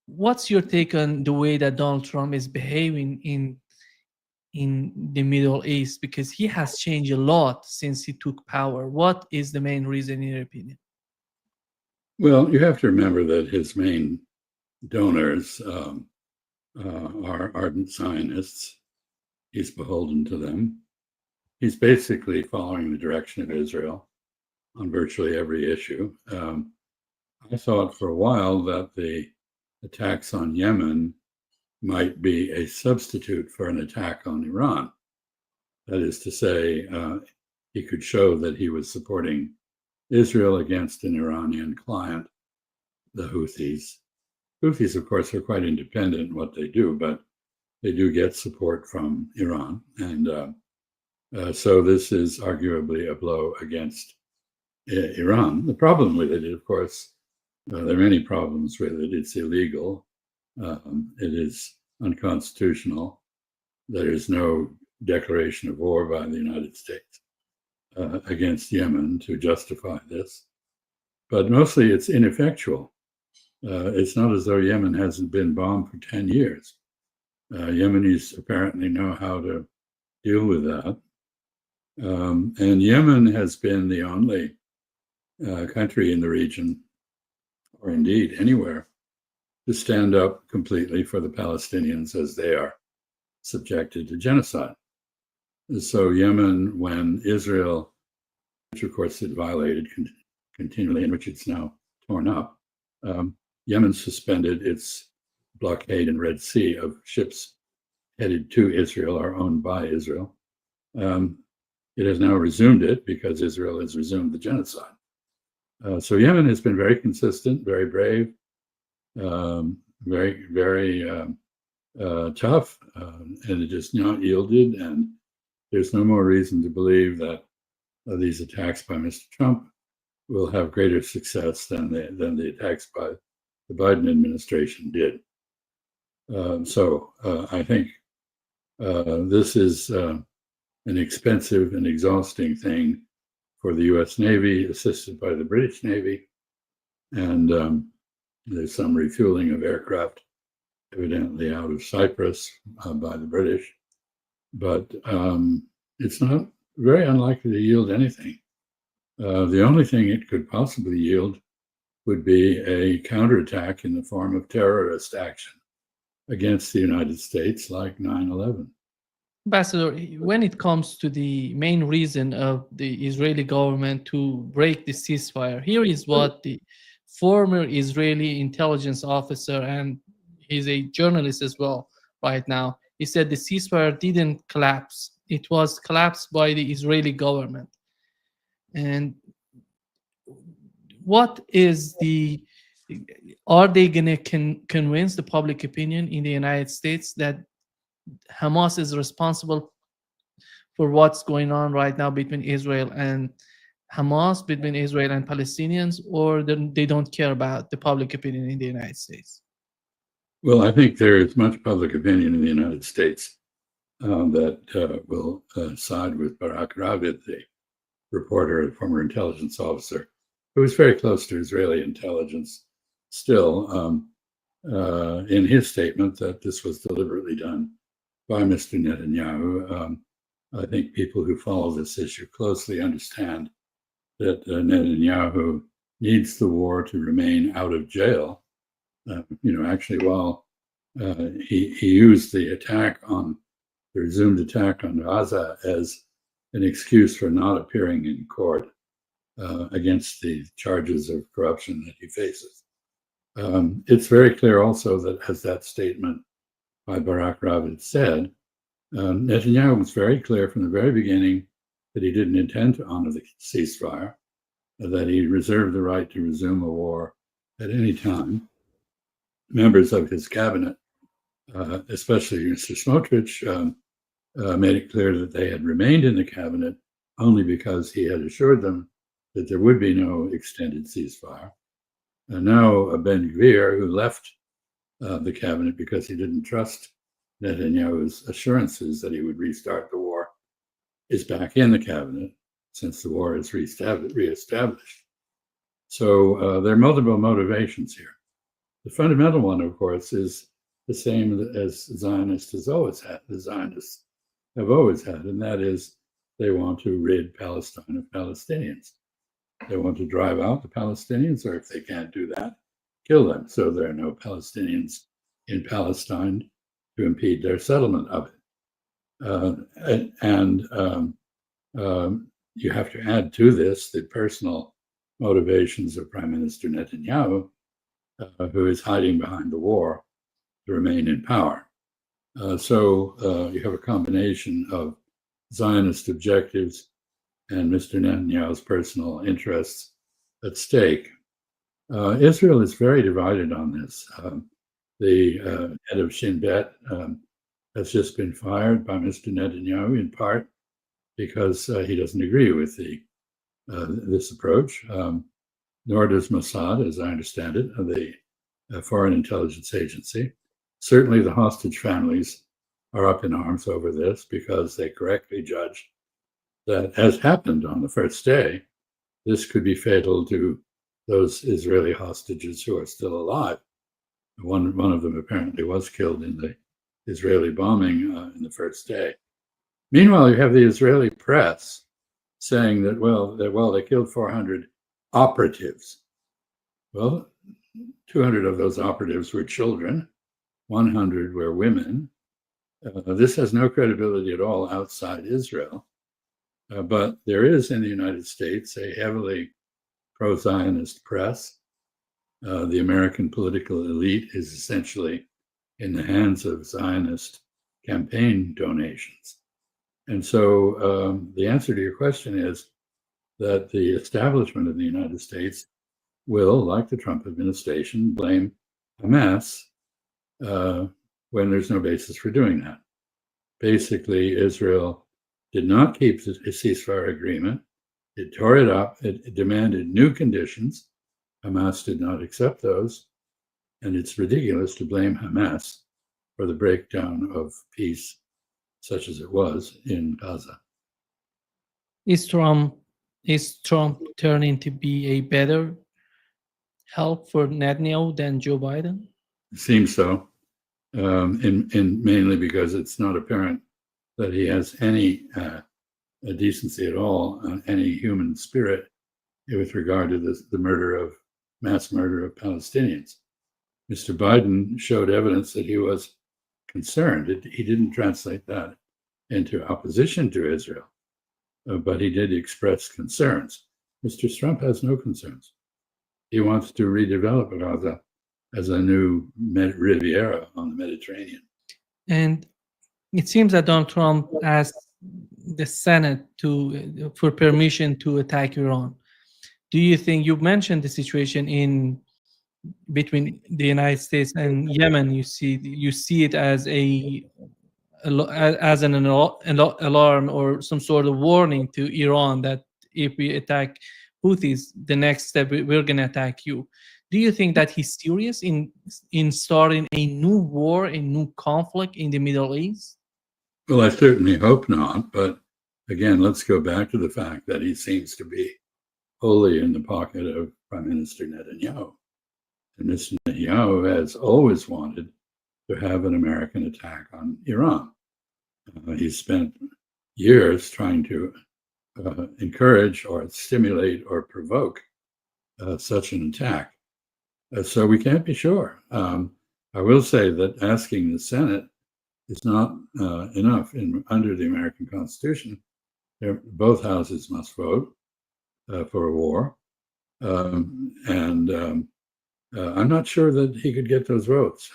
What's your take on the way that Donald Trump is behaving in the Middle East? Because he has changed a lot since he took power. What is the main reason, in your opinion? Well, you have to remember that his main donors are ardent Zionists. He's beholden to them. He's basically following the direction of Israel on virtually every issue. I thought for a while that the attacks on Yemen might be a substitute for an attack on Iran. That is to say, he could show that he was supporting Israel against an Iranian client, the Houthis. Houthis, of course, are quite independent in what they do, but they do get support from Iran. And so this is arguably a blow against Iran. The problem with it, of course, there are many problems with it. It's illegal. It is unconstitutional. There is no declaration of war by the United States against Yemen to justify this. But mostly it's ineffectual. It's not as though Yemen hasn't been bombed for 10 years. Yemenis apparently know how to deal with that. And Yemen has been the only country in the region, or indeed anywhere, to stand up completely for the Palestinians as they are subjected to genocide. So Yemen, when Israel, which of course it violated continually and which it's now torn up, Yemen suspended its blockade in Red Sea of ships headed to Israel or owned by Israel. It has now resumed it because Israel has resumed the genocide. So Yemen has been very consistent, very brave, very tough, and it just not yielded. And there's no more reason to believe that these attacks by Mr. Trump will have greater success than the attacks by the Biden administration did. So I think this is an expensive and exhausting thing for the U.S. Navy, assisted by the British Navy. And there's some refueling of aircraft, evidently out of Cyprus by the British. But it's not very unlikely to yield anything. The only thing it could possibly yield would be a counterattack in the form of terrorist action against the United States, like 9/11. Ambassador, when it comes to the main reason of the Israeli government to break the ceasefire, here is what the former Israeli intelligence officer, and he's a journalist as well right now, he said the ceasefire didn't collapse. It was collapsed by the Israeli government. And what is the are they going to convince the public opinion in the United States that Hamas is responsible for what's going on right now between Israel and Hamas, between Israel and Palestinians, or they don't care about the public opinion in the United States? Well, I think there is much public opinion in the United States that will side with Barak Ravid, the reporter, a former intelligence officer, who was very close to Israeli intelligence still, in his statement that this was deliberately done by Mr. Netanyahu. I think people who follow this issue closely understand that Netanyahu needs the war to remain out of jail. Actually, while he used the resumed attack on Gaza as an excuse for not appearing in court against the charges of corruption that he faces. It's very clear also that, as that statement by Barak Ravid said, Netanyahu was very clear from the very beginning that he didn't intend to honor the ceasefire, that he reserved the right to resume a war at any time. Members of his cabinet, especially Mr. Smotrich, made it clear that they had remained in the cabinet only because he had assured them that there would be no extended ceasefire. And now Ben Gvir, who left the cabinet because he didn't trust Netanyahu's assurances that he would restart the war, is back in the cabinet since the war is reestablished. So there are multiple motivations here. The fundamental one, of course, is the same as Zionists has always had. The Zionists have always had, and that is they want to rid Palestine of Palestinians. They want to drive out the Palestinians, or if they can't do that, kill them. So there are no Palestinians in Palestine to impede their settlement of it. You have to add to this the personal motivations of Prime Minister Netanyahu, who is hiding behind the war to remain in power. So you have a combination of Zionist objectives and Mr. Netanyahu's personal interests at stake. Israel is very divided on this. The head of Shin Bet has just been fired by Mr. Netanyahu, in part because he doesn't agree with this approach. Nor does Mossad, as I understand it, the Foreign Intelligence Agency. Certainly the hostage families are up in arms over this because they correctly judge that, as happened on the first day, this could be fatal to those Israeli hostages who are still alive. One of them apparently was killed in the Israeli bombing in the first day. Meanwhile, you have the Israeli press saying that, well, they killed 400 operatives. Well, 200 of those operatives were children, 100 were women. This has no credibility at all outside Israel. But there is in the United States a heavily pro-Zionist press. The American political elite is essentially in the hands of Zionist campaign donations. And so the answer to your question is that the establishment of the United States will, like the Trump administration, blame Hamas when there's no basis for doing that. Basically, Israel did not keep a ceasefire agreement. It tore it up. It demanded new conditions. Hamas did not accept those. And it's ridiculous to blame Hamas for the breakdown of peace, such as it was in Gaza. Is Trump turning to be a better help for Netanyahu than Joe Biden? It seems so, in mainly because it's not apparent that he has any decency at all, any human spirit with regard to the mass murder of Palestinians. Mr. Biden showed evidence that he was concerned. He didn't translate that into opposition to Israel, but he did express concerns. Mr. Trump has no concerns. He wants to redevelop Gaza as a new Riviera on the Mediterranean. And it seems that Donald Trump asked the Senate for permission to attack Iran. Do you think, you mentioned the situation between the United States and Yemen, you see it as an alarm or some sort of warning to Iran that if we attack Houthis, the next step we're going to attack you. Do you think that he's serious in starting a new war, a new conflict in the Middle East? Well, I certainly hope not. But again, let's go back to the fact that he seems to be wholly in the pocket of Prime Minister Netanyahu. And Mr. Netanyahu has always wanted to have an American attack on Iran. He spent years trying to encourage or stimulate or provoke such an attack. So we can't be sure. I will say that asking the Senate is not enough. Under the American Constitution, both houses must vote for a war. I'm not sure that he could get those votes.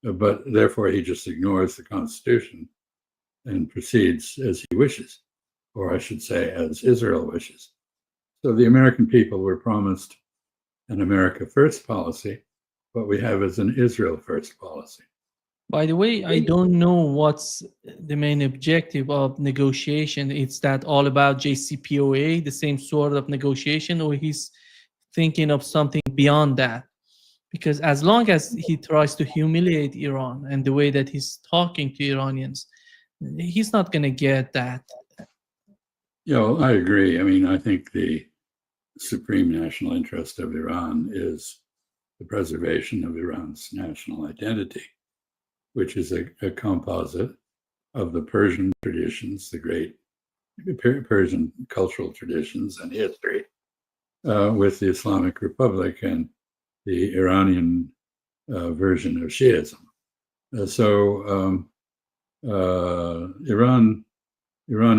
But therefore, he just ignores the Constitution and proceeds as he wishes, or I should say, as Israel wishes. So the American people were promised an America First policy. What we have is an Israel First policy. By the way, I don't know what's the main objective of negotiation. It's that all about JCPOA, the same sort of negotiation, or he's thinking of something beyond that? Because as long as he tries to humiliate Iran and the way that he's talking to Iranians, he's not going to get that. Yeah, well, I agree. I mean, I think the supreme national interest of Iran is the preservation of Iran's national identity, which is a composite of the Persian traditions, the great Persian cultural traditions and history, with the Islamic Republic and the Iranian version of Shiism. Iran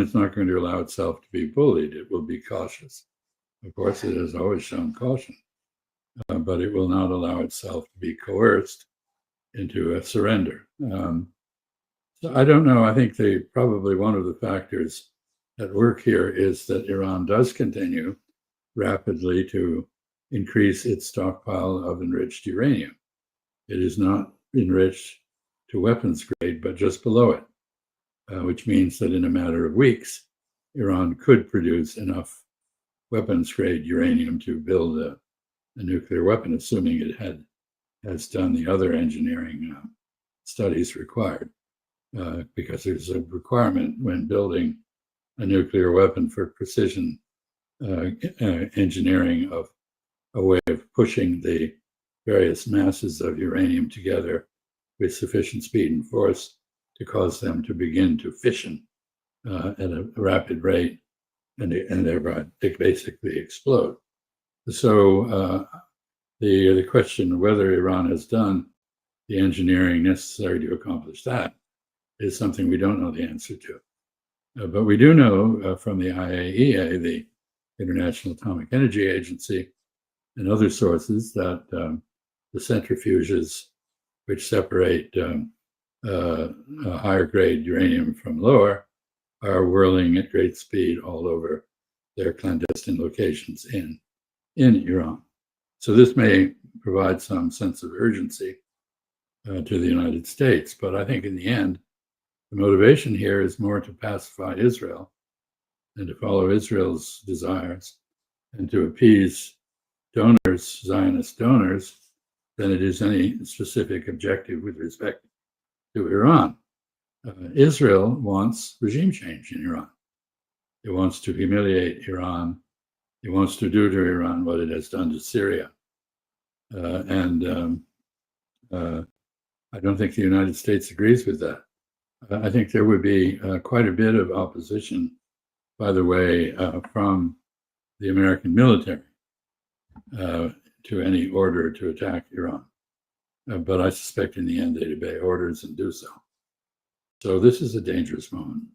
is not going to allow itself to be bullied. It will be cautious. Of course, it has always shown caution, but it will not allow itself to be coerced into a surrender. So I don't know. I think probably one of the factors at work here is that Iran does continue rapidly to increase its stockpile of enriched uranium. It is not enriched to weapons grade, but just below it, which means that in a matter of weeks, Iran could produce enough weapons grade uranium to build a nuclear weapon, assuming it has done the other engineering studies required, because there's a requirement when building a nuclear weapon for precision engineering of a way of pushing the various masses of uranium together with sufficient speed and force to cause them to begin to fission at a rapid rate, and thereby they basically explode. So the question of whether Iran has done the engineering necessary to accomplish that is something we don't know the answer to. But we do know from the IAEA, the International Atomic Energy Agency, and other sources that the centrifuges which separate higher grade uranium from lower are whirling at great speed all over their clandestine locations in Iran. So this may provide some sense of urgency to the United States, but I think in the end, the motivation here is more to pacify Israel and to follow Israel's desires and to appease donors, Zionist donors, than it is any specific objective with respect to Iran. Israel wants regime change in Iran. It wants to humiliate Iran. It wants to do to Iran what it has done to Syria. I don't think the United States agrees with that. I think there would be quite a bit of opposition, by the way, from the American military to any order to attack Iran. But I suspect in the end they'd obey orders and do so. So this is a dangerous moment.